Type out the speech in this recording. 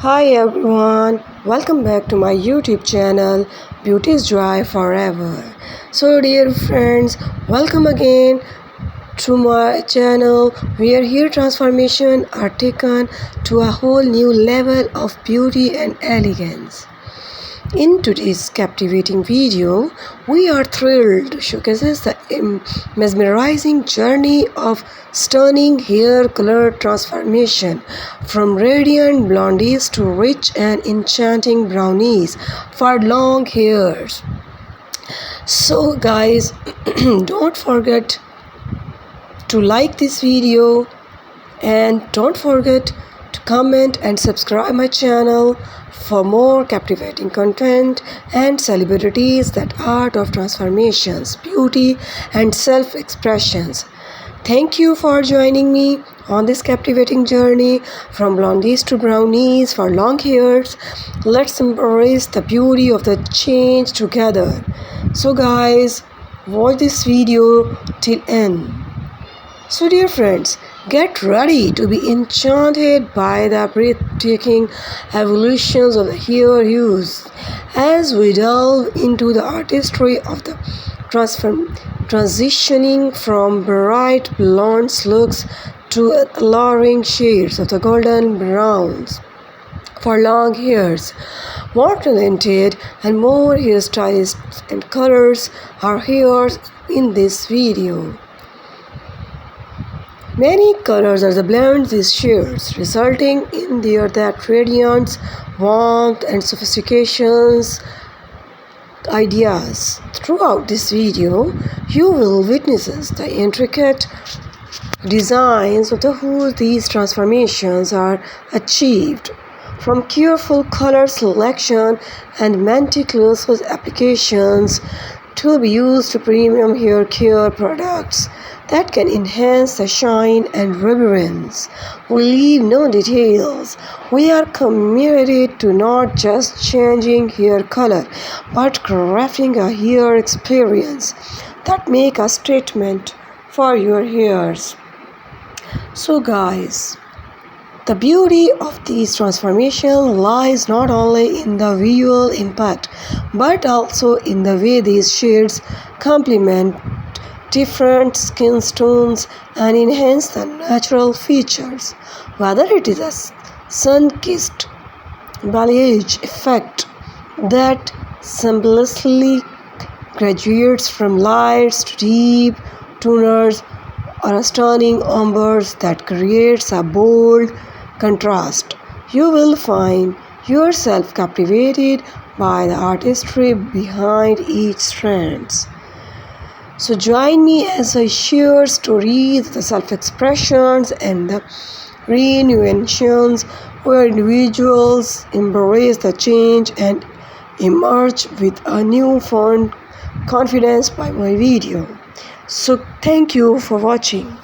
Hi everyone, welcome back to my YouTube channel Beauty is Joy Forever. So dear friends, welcome again to my channel where hair transformation are taken to a whole new level of beauty and elegance. In today's captivating video, we are thrilled to showcase the mesmerizing journey of stunning hair color transformation from radiant blondies to rich and enchanting brownies for long hairs. So guys, don't forget to like this video and don't forget to comment and subscribe my channel for more captivating content and celebrities that art of transformations, beauty and self-expressions. Thank you for joining me on this captivating journey from blondies to brownies for long hairs. Let's embrace the beauty of the change together. So guys, watch this video till end. So dear friends, get ready to be enchanted by the breathtaking evolutions of the hair hues as we delve into the artistry of the transitioning from bright blonde looks to alluring shades of the golden browns for long hairs. More talented and more hairstyles and colors are here in this video. Many colors are the blend these shades, resulting in their that radiance, warmth, and sophistications ideas. Throughout this video, you will witness the intricate designs of who these transformations are achieved. From careful color selection and meticulous applications to be used to premium hair care products that can enhance the shine and vibrance. We leave no details. We are committed to not just changing hair color, but crafting a hair experience that make a statement for your hairs. So guys, the beauty of these transformations lies not only in the visual impact, but also in the way these shades complement different skin tones and enhance the natural features. Whether it is a sun-kissed balayage effect that seamlessly graduates from lights to deep toners, or a stunning ombres that creates a bold contrast, you will find yourself captivated by the artistry behind each strand. So join me as I share stories, the self-expressions and the reinventions where individuals embrace the change and emerge with a newfound confidence by my video. So thank you for watching.